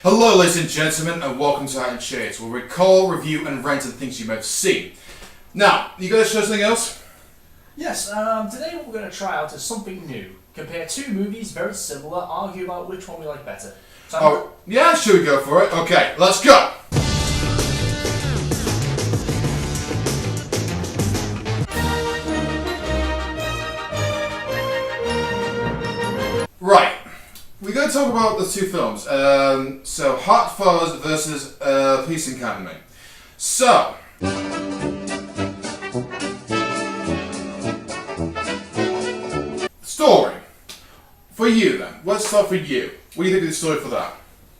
Hello ladies and gentlemen, and welcome to Out and Chase, where we recall, review and rent the things you may have seen. Now, you guys show something else? Yes, today what we're going to try out is something new. Compare two movies very similar, argue about which one we like better. So yeah, should we go for it? Okay, let's go! Right, we're going to talk about the two films. So, Hot Fuzz versus Police Academy. So, story. For you then, let's start for you. What do you think of the story for that?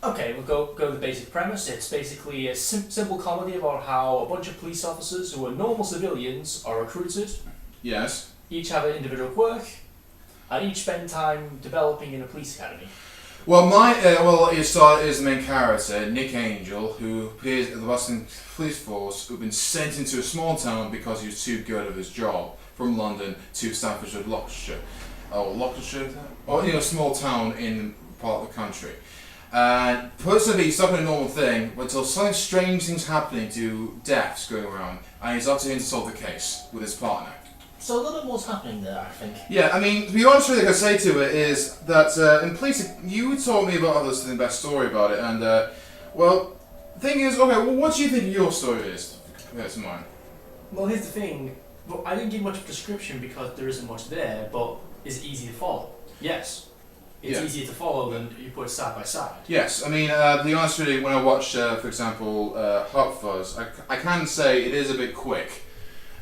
okay, we'll go the basic premise. It's basically a simple comedy about how a bunch of police officers who are normal civilians are recruited. Yes. Each have an individual quirk, and each spend time developing in a police academy. Well, it started as the main character, Nick Angel, who appears at the Boston Police Force, who'd been sent into a small town because he was too good at his job, from London to Staffordshire, Lockshire. A small town in part of the country. And personally, he's not doing a normal thing until something strange things happening to deaths going around, and it's up to him to solve the case with his partner. So a little bit more's happening there, I think. Yeah, I mean, to be honest with you, I can say to it is that in police, you told me about others the best story about it, and well, the thing is, okay, well, what do you think your story is compared to mine? Well, here's the thing. Well, I didn't give much of a description because there isn't much there, but is it easy to follow? Yes. It's easier to follow than you put it side by side. Yes, I mean, to be honest with you, when I watch, for example, Hot Fuzz, I can say it is a bit quick.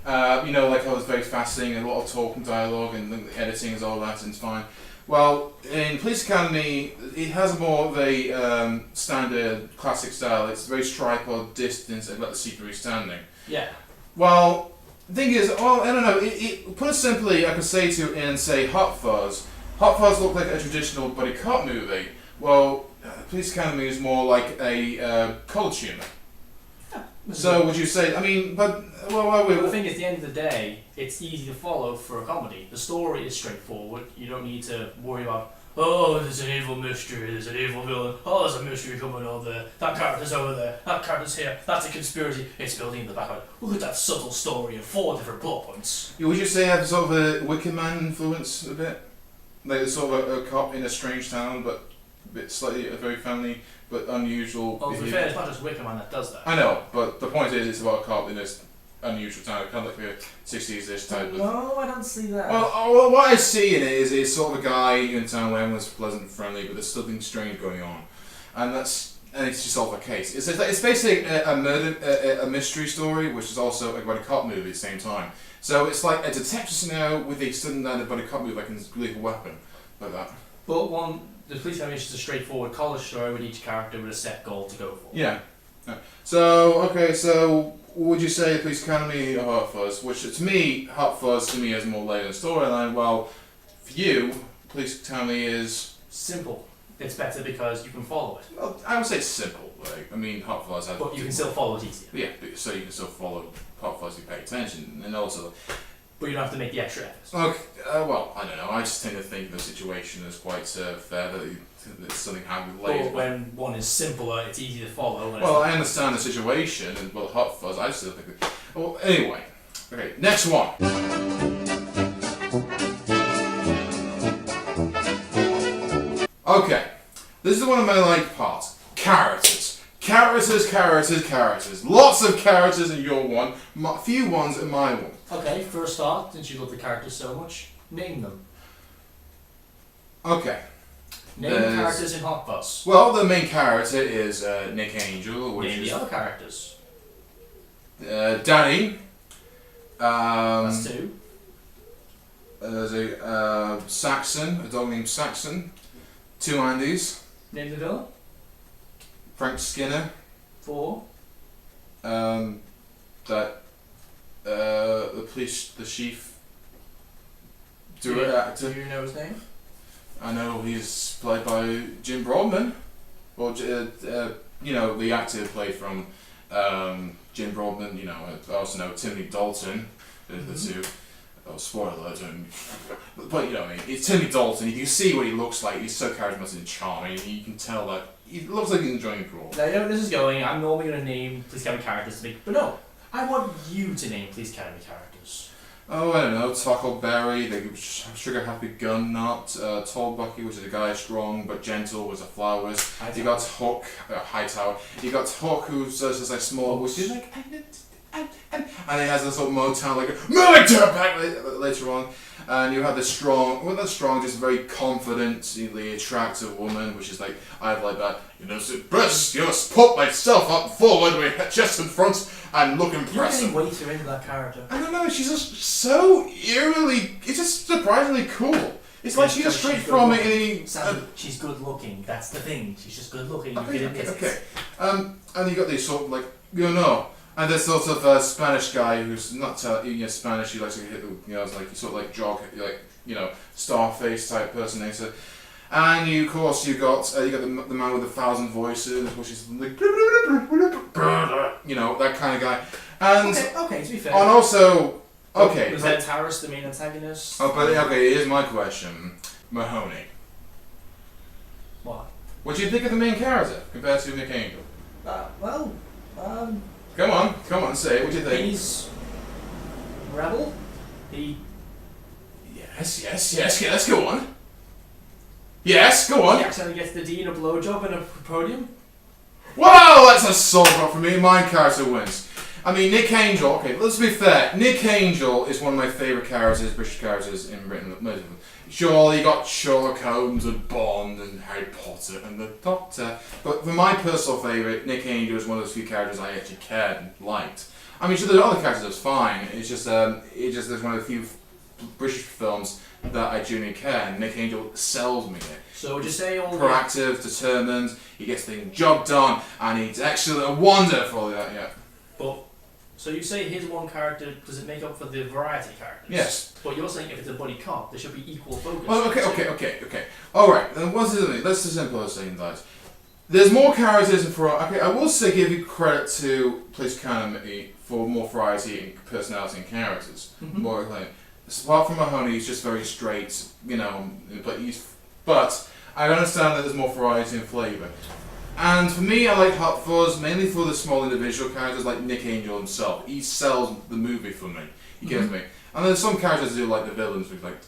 Like I was very fascinating, a lot of talk and dialogue, and the editing is all that, and it's fine. Well, in Police Academy, it has more of a standard classic style. It's very tripod, distance, and let the secret standing. Yeah. Well, the thing is, I don't know. Put it simply, I could say to it and say Hot Fuzz. Hot Fuzz looked like a traditional buddy cop movie. Well, Police Academy is more like a college humor. So would you say? I mean, but the thing is, at the end of the day, it's easy to follow for a comedy. The story is straightforward. You don't need to worry about, oh, there's an evil mystery, there's an evil villain, oh, there's a mystery coming over there, that character's over there, that character's here, that's a conspiracy, it's building in the background. Look at that subtle story of 4 different plot points. Would you say I have sort of a Wicker Man influence a bit? Like sort of a cop in a strange town, but a bit slightly very family, but unusual. Well, to be fair, it's not just Wicker Man that does that. I know, but the point is, it's about a cop in this unusual town, kind of like a 60s-ish type of... No, I don't see that. Well, what I see in it is sort of a guy in town where everyone's pleasant and friendly, but there's something strange going on. And it's to solve a case. It's basically a mystery story, which is also about a cop movie at the same time. So it's like a detective scenario with a sudden about a cop movie like a lethal weapon, like that. But the Police Academy is just a straightforward college story with each character with a set goal to go for. Yeah. So would you say Police Academy or Hot Fuzz? Which to me, Hot Fuzz to me has more layered storyline. Well, for you, Police Academy is simple. It's better because you can follow it. Well, I would say it's simple. Like, I mean, Hot Fuzz has. But you can still follow it easier. Yeah, so you can still follow Hot Fuzz if you pay attention, and also. But you don't have to make the extra effort. Okay, well, I don't know. I just tend to think the situation is quite fair that something happened later. But when one is simpler, it's easy to follow. Well, I understand the situation, and well, Hot Fuzz, I still think. Well, anyway, okay, next one. Okay, this is one of my like parts. Characters. Characters. Lots of characters in your one, few ones in my one. Okay, for a start, since you love the characters so much, name them. Okay. Name the characters in Hot Fuzz. Well, the main character is Nick Angel. Which name is the other characters. Danny. That's 2. There's a Saxon, a dog named Saxon. 2 Andys. Name the villain. Frank Skinner. 4. The chief Do you know his name? I know he's played by Jim Broadman. Well, the actor who played from Jim Broadman. I also know Timothy Dalton. The two. Oh, spoiler alert! But I mean, it's Timothy Dalton. You can see what he looks like. He's so charismatic and charming. You can tell that he looks like he's enjoying the role. Now, you know where this is going. I'm normally going to name Police Academy characters to make, but no. I want you to name Police Academy characters. Oh, I don't know, Tackleberry, the Sugar Happy Gun Nut, Tall Bucky, which is a guy strong but gentle, was a flowers. You got Hook, Hightower. You got Hook, who's just like small, which is like, and he has this little Motown, like, military back later on. And you have the strong, well, not strong, just very confidently attractive woman, which is like, I have like that, best, put myself up forward, with chest in front, and look impressive. You're getting way too into that character. I don't know, she's just so eerily, it's just surprisingly cool. It's like she's just straight from it. She's good looking, that's the thing. She's just good looking. Okay. And you got these sort of like, and this sort of Spanish guy who's not Spanish, he likes to hit, like sort of like jog, like, Starface type personator. And of course you got the man with 1,000 voices, which is like, that kind of guy. And okay, to be fair. And also, okay. Was that Taurus the main antagonist? Oh, but okay, here's my question, Mahoney. What? What do you think of the main character compared to Nick Angel? Come on, say it. What do you think? He's rebel. Yes, go on. Yes, go on. He accidentally gets the D in a blowjob in a podium. Wow, that's a solid one for me. My character wins. I mean, Nick Angel, okay, let's be fair. Nick Angel is one of my favourite characters, British characters in Britain. Sure, you got Sherlock Holmes and Bond and Harry Potter and the Doctor. But for my personal favourite, Nick Angel is one of those few characters I actually cared and liked. I mean, sure, there's other characters that's fine. It's just there's one of the few British films that I genuinely care, and Nick Angel sells me it. So would you say all proactive, determined, he gets the job done, and he's excellent, wonderful, yeah. But, so you say his one character, does it make up for the variety characters? Yes. But you're saying if it's a buddy cop, there should be equal focus. Well, okay. Alright, then what's the thing? Let's just simplify saying that. There's more characters and variety. Okay, I will say give you credit to Police Academy for more variety in personality and characters. Mm-hmm. More like, apart from Mahoney, he's just very straight, but I understand that there's more variety and flavour. And for me, I like Hot Fuzz mainly for the small individual characters like Nick Angel himself. He sells the movie for me. He gives me. And there's some characters who like the villains, with like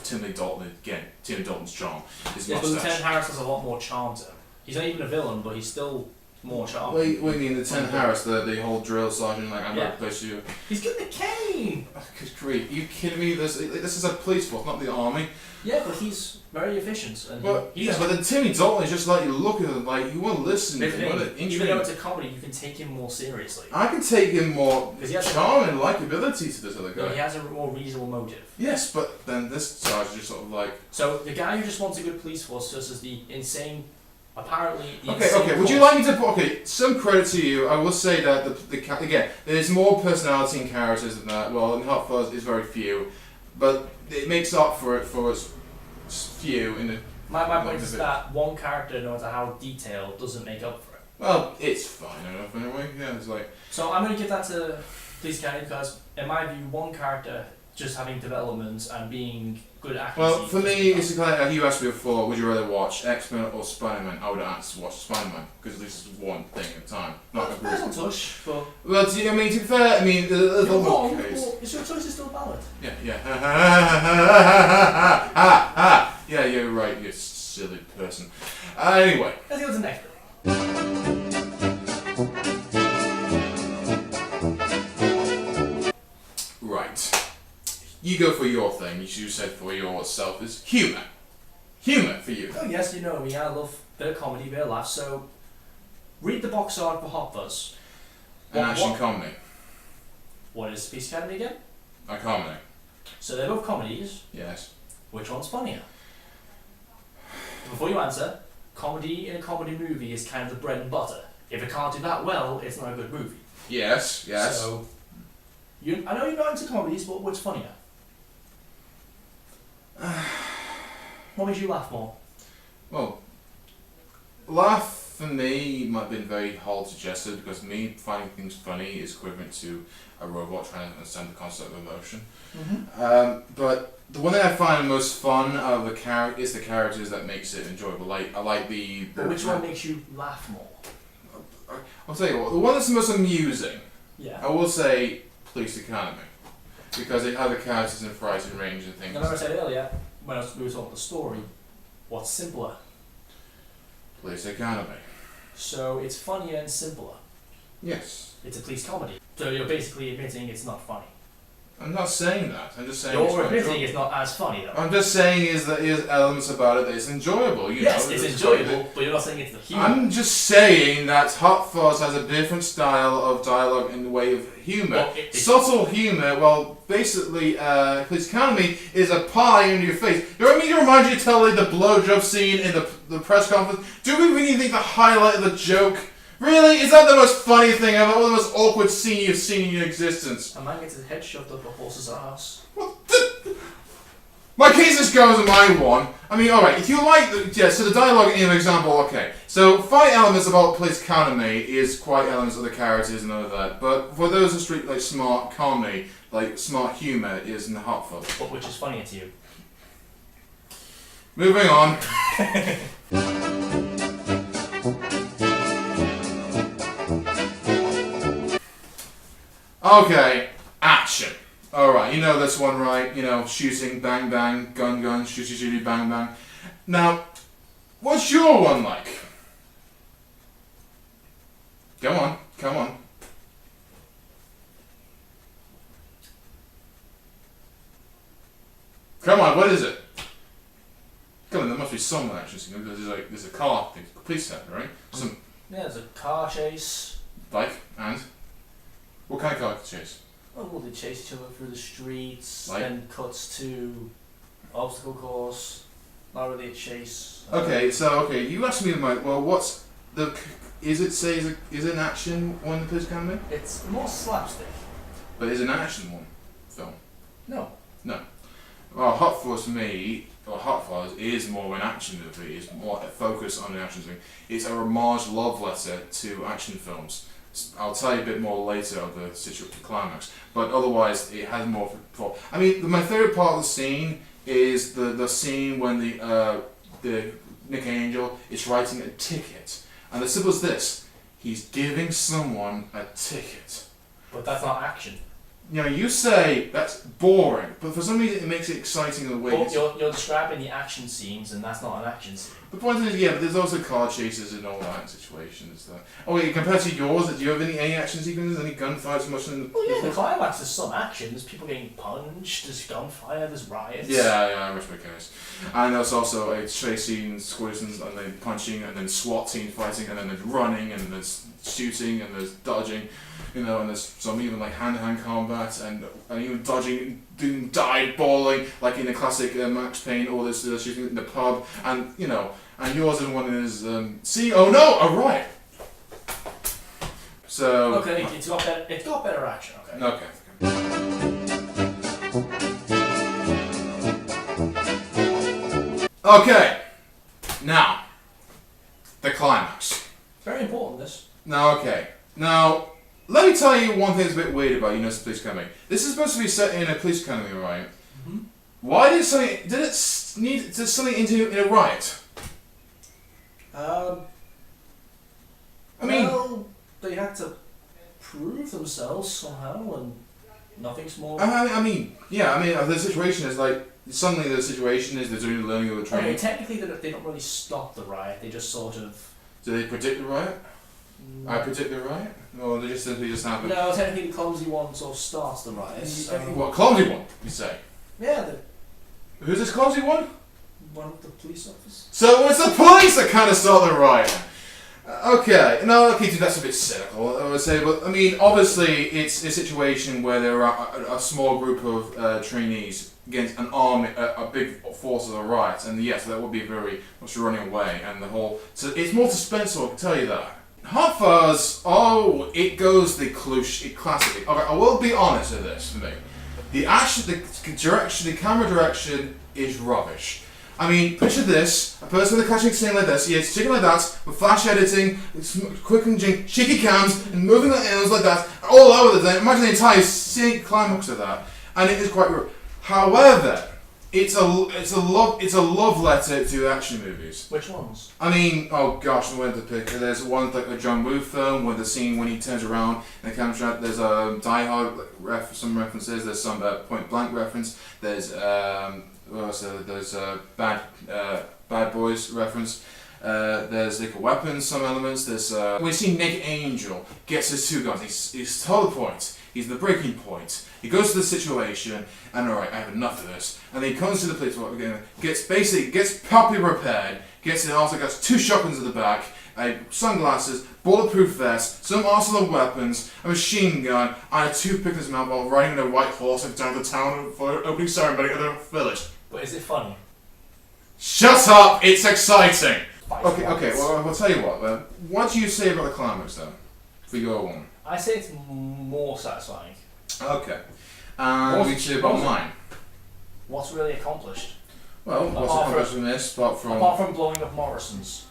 Timothy Dalton again. Timothy Dalton's charm. His but mustache. Lieutenant Harris has a lot more charm to him. He's not even a villain, but he's still more charm. What do you mean, Lieutenant Harris, the whole drill sergeant? Like, I'm going to replace you. He's got the cane. Oh, good grief! Are you kidding me? This is a police force, not the army. Yeah, but he's very efficient. And but then Timmy Dalton is just like you look at him, like you want to listen to him. Even though it's a comedy, you can take him more seriously. I can take him more charm and likability to this other guy. No, he has a more reasonable motive. Yes, but then this charge is just sort of like. So the guy who just wants a good police force just as the insane. Apparently. Okay. Would you like me to put some credit to you? I will say that again, there's more personality in characters than that. Well, in Hot Fuzz is very few, but it makes up for its few in the. My point is that one character, no matter how detailed, doesn't make up for it. Well, it's fine enough anyway. Yeah, it's like. So I'm going to give that to Police Academy because, in my view, one character just having developments and being good accuracy. Well, for me, it's like you asked me before, would you rather watch X-Men or Spider-Man? I would answer watch Spider-Man, because at least it's one thing at a time. Not a group. Personal touch, but... Well, to be fair, there's a lot case. Is your choice still valid? Yeah. Yeah, you're right, you silly person. Anyway. Let's go to the next bit. Right. You go for your thing, you said for yourself is humour. Humour for you. Oh yes, you know me, I love a bit of comedy, a bit of laughs, so read the box art for Hot Fuzz. An action comedy. What is Police Academy again? A comedy. So they're both comedies. Yes. Which one's funnier? Before you answer, comedy in a comedy movie is kind of the bread and butter. If it can't do that well, it's not a good movie. Yes. So, I know you're not into comedies, but what's funnier? What makes you laugh more? Well, laugh for me might have been very hard suggested because me finding things funny is equivalent to a robot trying to understand the concept of emotion. Mm-hmm. But The one thing I find most fun out of the is the characters that makes it enjoyable. Like I like the. But which one makes you laugh more? I'll tell you what. The one that's the most amusing. Yeah. I will say Police Academy, because they have the characters in fighting range and things. Remember I said earlier when we were talking about the story, what's simpler? Police Academy. So it's funnier and simpler. Yes. It's a police comedy. So you're basically admitting it's not funny. I'm not saying that. I'm just saying. You're admitting it's not as funny though. I'm just saying is that there's elements about it that is enjoyable. Yes, it's enjoyable, but you're not saying it's the humour. I'm just saying that Hot Fuzz has a different style of dialogue in the way of humour. Well, Subtle humour, well, basically, Police Academy is a pie in your face. You know what I mean? To remind you to tell like, the blowjob scene in the press conference. Do we really think the highlight of the joke? Really? Is that the most funny thing ever? Or the most awkward scene you've seen in your existence? A man gets his head shoved up a horse's ass. My case is goes in my one. I mean, alright, if you like so the dialogue in an example, okay. So, fight elements about Police Academy is quite elements of the characters and all of that. But for those who street like smart comedy, like smart humour is in the Hot Fuzz. But which is funnier to you? Moving on. Okay, action. Alright, you know this one, right? You know, shooting, bang, bang, gun, gun, shooty, shooty, bang, bang. Now, what's your one like? Come on, come on. Come on, what is it? Come on, there must be some action scene. There's a car, police center, right? Some Yeah, there's a car chase. like, and? What kind of car chase? Oh, well, they chase each other through the streets, Like? then cuts to obstacle course. Not really a chase. Okay, you asked me about, well, what's the, is it an action one, the Police Academy? It's more slapstick. But is it an action one film? No. No. Well, Hot Fuzz for me, or Hot Fuzz is more of an action movie, it's more a focus on the action thing. It's a homage love letter to action films. I'll tell you a bit more later of the climax, but otherwise it has more for. I mean, my favourite part of the scene is the scene when the Nick Angel is writing a ticket, and as simple as this, he's giving someone a ticket. But that's not action. You know, you say that's boring, but for some reason it makes it exciting in the way. But you're describing the action scenes, and that's not an action scene. The point is, yeah, but there's also car chases and all that situations. Oh wait, compared to yours, do you have any action sequences, any gunfights, much in? Well, yeah, the climax is some action. There's people getting punched. There's gunfire. There's riots. Yeah, I rest my case. And there's also a chase scene, squishes, and then punching, and then SWAT team fighting, and then there's running, and there's shooting, and there's dodging. You know, and there's some even like hand-to-hand combat, and even dodging, doing dive balling, like in the classic Max Payne, or this shooting in the pub, and you know, and yours and one is oh no, a riot. So okay, it's got better action. Okay. Okay. Now, the climax. Very important. This. Now, let me tell you one thing that's a bit weird about Police Academy. This is supposed to be set in a police academy, right? Mm-hmm. Why did it need something in a riot? I mean, well, they had to prove themselves somehow, and nothing's more. The situation is like suddenly the situation is they're doing the learning of the training. Okay, technically they don't really stop the riot. They just sort of. Do they predict the riot? No. I predict the riot? Or they just simply just happen? No, technically the clumsy one sort of starts the riot. So. What, clumsy one, you say? Yeah, Who's this clumsy one? one of the police officers. So it's the police that kind of start the riot. Dude, that's a bit cynical, I would say, but I mean, obviously, it's a situation where there are a small group of trainees against an army, a big force of a riot, and yes, that would be very much running away, and the whole. So it's more suspenseful, I can tell you that. Hot Fuzz, it goes the classic. Okay, I will be honest with this for me. The action, the camera direction is rubbish. I mean, picture this, a person with a catching scene like this, it's chicken like that, with flash editing, quick and shaky cams, and moving the animals like that, all over the day. Imagine the entire scene climax of that. And it is quite rude. However, It's a love letter to action movies. Which ones? I mean, oh gosh, I went to pick. There's one like a John Woo film where the scene when he turns around and the camera shot. There's a Die Hard some references. There's some Point Blank reference. There's there's Bad Boys reference. There's Lethal Weapons, some elements. There's we see Nick Angel gets his two guns. He's to the point. He's the breaking point. He goes to the situation, and alright, I have enough of this. And then he comes to the police again, gets properly repaired, gets it also got two shotguns at the back, sunglasses, bulletproof vest, some arsenal of weapons, a machine gun, and a toothpick in his mouth while riding on a white horse down the town for opening ceremony of the village. But is it funny? Shut up! It's exciting! Okay, Fights. well, I'll tell you what, what do you say about the climax, then? For your one. I say it's more satisfying. Okay. And we say about mine. What's really accomplished? Well, what's accomplished from this, apart from blowing up Morrison's?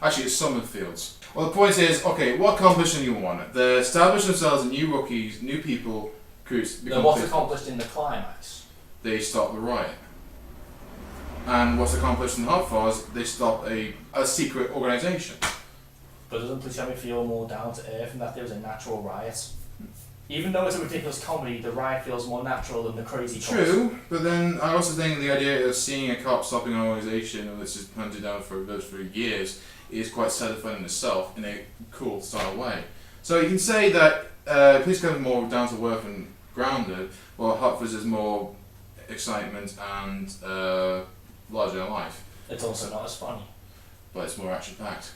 Actually, it's Summerfield's. Well, the point is, okay, what accomplished in you one? They established themselves as new rookies, new people, crews. No, what's accomplished in the climax? They stopped the riot. And what's accomplished in Hot Fuzz? They stopped a secret organisation. But doesn't Police Academy feel more down to earth in that there was a natural riot? Even though it's a ridiculous comedy, the riot feels more natural than the crazy comedy. True, but then I also think the idea of seeing a cop stopping an organisation that's just hunted down for years is quite satisfying in itself in a cool style way. So you can say that Police Academy is more down to earth and grounded, while Hot Fuzz is more excitement and larger than life. It's also not as funny. But it's more action packed.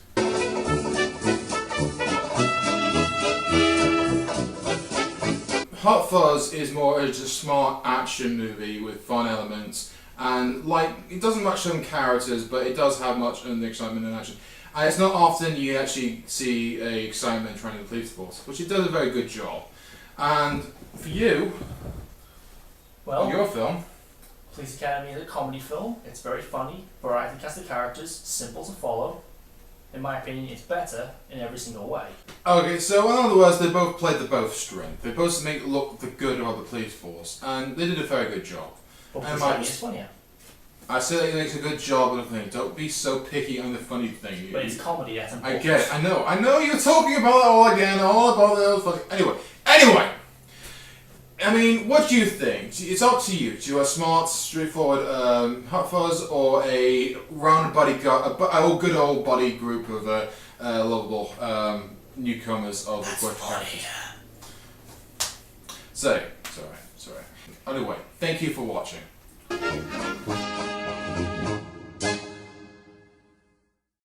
Hot Fuzz is more just a smart action movie with fun elements, and like it doesn't much show characters, but it does have much in the excitement and action. And it's not often you actually see a excitement in training the police force, which it does a very good job. And for you, well, your film, Police Academy is a comedy film. It's very funny, variety cast of characters, simple to follow. In my opinion, it's better in every single way. Okay, so in other words, they both played the both strength. They both make it look the good of the police force, and they did a very good job. But Police Academy is funnier. I say that it makes a good job of the thing. Don't be so picky on the funny thing. But it's comedy, that's important. I get it. I know you're talking about it all again, all about the funny. Anyway. I mean, what do you think? It's up to you. Do you a smart, straightforward Hot Fuzz or a round buddy, a good old buddy group of lovable newcomers of the question characters? Sorry. Anyway, thank you for watching.